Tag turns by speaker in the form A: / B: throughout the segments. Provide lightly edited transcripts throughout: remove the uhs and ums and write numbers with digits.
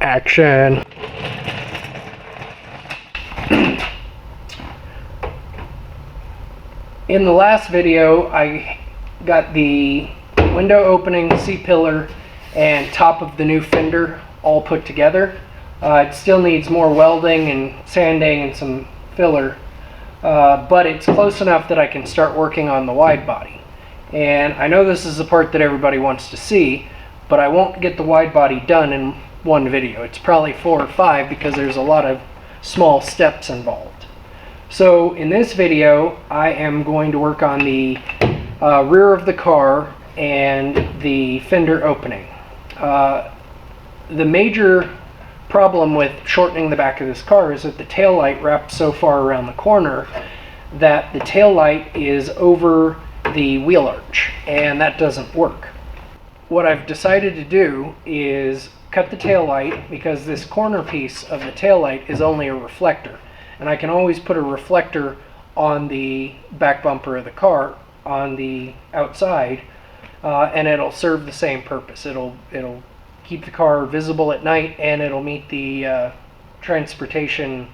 A: Action. In the last video, I got the window opening, C-pillar, and top of the new fender all put together. It still needs more welding and sanding and some filler, but it's close enough that I can start working on the wide body. And I know this is the part that everybody wants to see, but I won't get the wide body done in one video. It's probably 4 or 5 because there's a lot of small steps involved. So in this video, I am going to work on the rear of the car and the fender opening. The major problem with shortening the back of this car is that the tail light wraps so far around the corner that the tail light is over the wheel arch, and that doesn't work. What I've decided to do is cut the tail light, because this corner piece of the tail light is only a reflector, and I can always put a reflector on the back bumper of the car on the outside, and it'll serve the same purpose. It'll keep the car visible at night, and it'll meet the transportation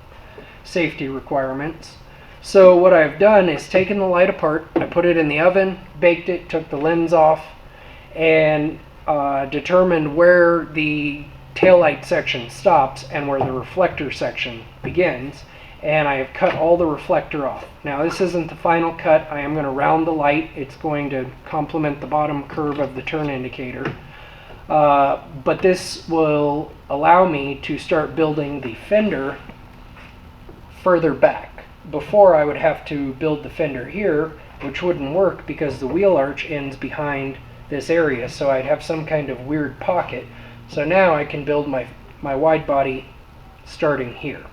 A: safety requirements. So what I've done is taken the light apart, I put it in the oven, baked it, took the lens off, and determined where the taillight section stops and where the reflector section begins, and I have cut all the reflector off. Now this isn't the final cut. I am going to round the light. It's going to complement the bottom curve of the turn indicator. But this will allow me to start building the fender further back. Before, I would have to build the fender here, which wouldn't work because the wheel arch ends behind this area, so I'd have some kind of weird pocket. So now I can build my wide body starting here.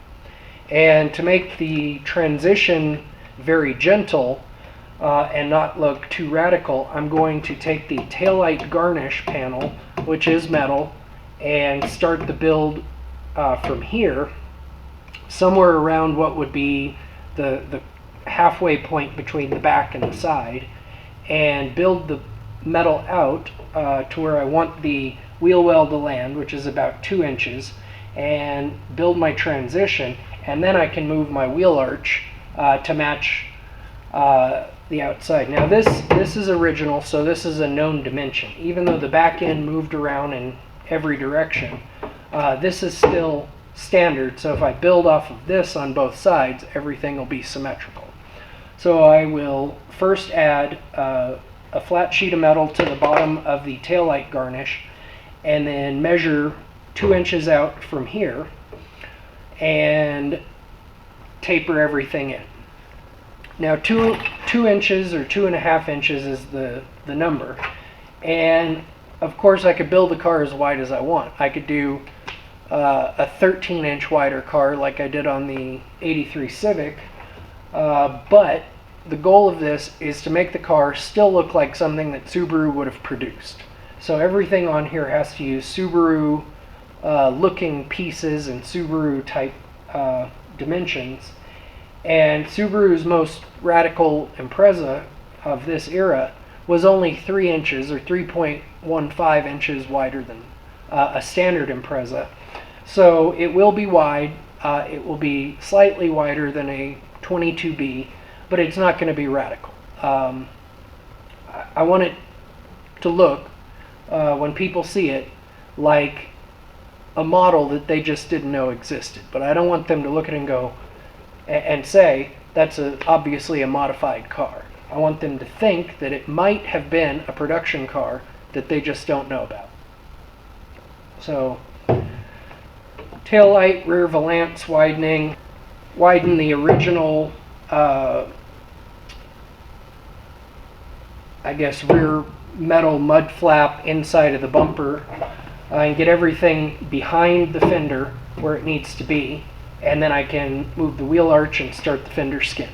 A: And to make the transition very gentle and not look too radical, I'm going to take the taillight garnish panel, which is metal, and start the build from here, somewhere around what would be the halfway point between the back and the side, and build the metal out to where I want the wheel well to land, which is about 2 inches, and build my transition, and then I can move my wheel arch to match the outside. Now this is original, so this is a known dimension. Even though the back end moved around in every direction, this is still standard, so if I build off of this on both sides, everything will be symmetrical. So I will first add a flat sheet of metal to the bottom of the taillight garnish, and then measure 2 inches out from here and taper everything in. Now 2 inches or 2.5 inches is the number, and of course I could build the car as wide as I want. I could do a 13-inch wider car like I did on the '83 Civic, but the goal of this is to make the car still look like something that Subaru would have produced. So everything on here has to use Subaru looking pieces and Subaru type dimensions. And Subaru's most radical Impreza of this era was only 3 inches or 3.15 inches wider than a standard Impreza. So it will be wide. It will be slightly wider than a 22B, but it's not going to be radical. I want it to look, when people see it, like a model that they just didn't know existed. But I don't want them to look at it and go and say, that's obviously a modified car. I want them to think that it might have been a production car that they just don't know about. So, taillight, rear valance widening, widen the original I guess rear metal mud flap inside of the bumper, and get everything behind the fender where it needs to be, and then I can move the wheel arch and start the fender skin.